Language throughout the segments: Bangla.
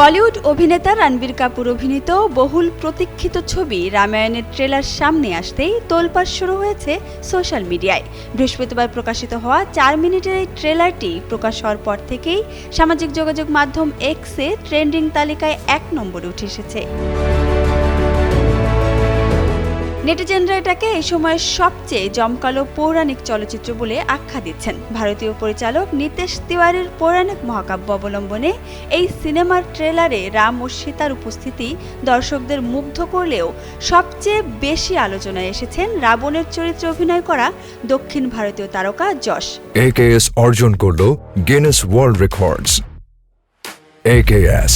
বলিউড অভিনেতা রণবীর কাপুর অভিনীত বহুল প্রতীক্ষিত ছবি রামায়ণের ট্রেলার সামনে আসতেই তোলপাড় শুরু হয়েছে সোশ্যাল মিডিয়ায়। বৃহস্পতিবার প্রকাশিত হওয়া 4 মিনিটের এই ট্রেলারটি প্রকাশ হওয়ার পর থেকেই সামাজিক যোগাযোগ মাধ্যম এক্সে ট্রেন্ডিং তালিকায় 1 নম্বরে উঠে এসেছে। নেটিজেনরা এটাকে এই সময়ের সবচেয়ে জমকালো পৌরাণিক চলচ্চিত্র বলে আখ্যা দিচ্ছেন। ভারতীয় পরিচালক নিতেশ তিওয়ারির পৌরাণিক মহাকাব্য অবলম্বনে এই সিনেমার ট্রেলারে রাম ও সীতার উপস্থিতি দর্শকদের মুগ্ধ করলেও সবচেয়ে বেশি আলোচনায় এসেছেন রাবণের চরিত্রে অভিনয় করা দক্ষিণ ভারতীয় তারকা যশ। AKS অর্জন করল গিনেস ওয়ার্ল্ড রেকর্ডস। AKS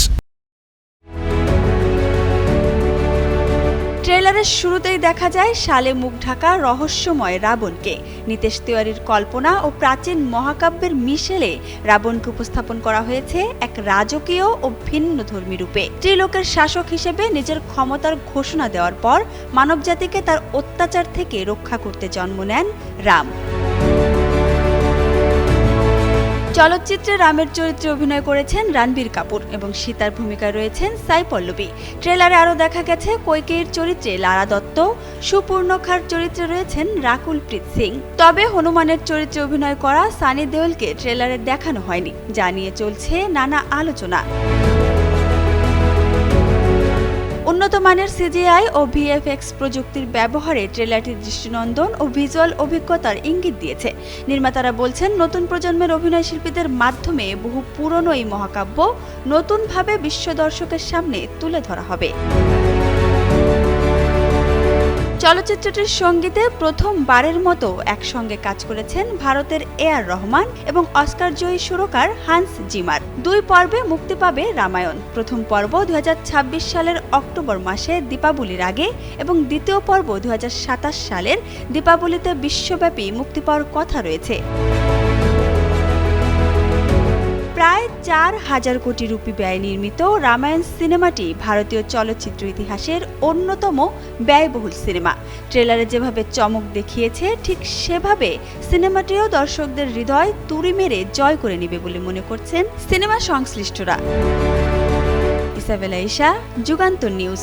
ট্রেলারের শুরুতেই দেখা যায় শালে মুখ ঢাকা রহস্যময় রাবণকে। নিতেশ তিওয়ারির কল্পনা ও প্রাচীন মহাকাব্যের মিশেলে রাবণকে উপস্থাপন করা হয়েছে এক রাজকীয় ও ভিন্নধর্মী রূপে। ত্রিলোকের শাসক হিসেবে নিজের ক্ষমতার ঘোষণা দেওয়ার পর মানবজাতিকে তার অত্যাচার থেকে রক্ষা করতে জন্ম নেন রাম। চলচ্চিত্রে রামের চরিত্রে অভিনয় করেছেন রণবীর কাপুর এবং সীতার ভূমিকায় রয়েছেন সাই পল্লবী। ট্রেলারে আরও দেখা গেছে কৈকেয়ীর চরিত্রে লারা দত্ত, সুপর্ণখার চরিত্রে রয়েছেন রাকুল প্রীত সিং। তবে হনুমানের চরিত্রে অভিনয় করা সানি দেওলকে ট্রেলারে দেখানো হয়নি, যা নিয়ে চলছে নানা আলোচনা। উন্নত মানের CGI ও VFX প্রযুক্তির ব্যবহারে ট্রেলারটি দৃষ্টিনন্দন ও ভিজুয়াল অভিজ্ঞতার ইঙ্গিত দিয়েছে। নির্মাতারা বলছেন, নতুন প্রজন্মের অভিনয় শিল্পীদের মাধ্যমে বহু পুরনো এই মহাকাব্য নতুনভাবে বিশ্ব দর্শকের সামনে তুলে ধরা হবে। চলচ্চিত্রটির সঙ্গীতে প্রথমবারের মতো একসঙ্গে কাজ করেছেন ভারতের AR রহমান এবং অস্কারজয়ী সুরকার হান্স জিমার। 2 পর্বে মুক্তি পাবে রামায়ণ। প্রথম পর্ব 2026 সালের অক্টোবর মাসে দীপাবলির আগে এবং দ্বিতীয় পর্ব 2027 সালের দীপাবলিতে বিশ্বব্যাপী মুক্তি পাওয়ার কথা রয়েছে। প্রায় 4,000 কোটি রুপি ব্যয়ে নির্মিত রামায়ণ সিনেমাটি ভারতীয় চলচ্চিত্র ইতিহাসের অন্যতম ব্যয়বহুল সিনেমা। ট্রেলারে যেভাবে চমক দেখিয়েছে, ঠিক সেভাবে সিনেমাটিও দর্শকদের হৃদয় তুড়ি মেরে জয় করে নেবে বলে মনে করছেন সিনেমা সংশ্লিষ্টরা। Isabella Isha, Jugantor news.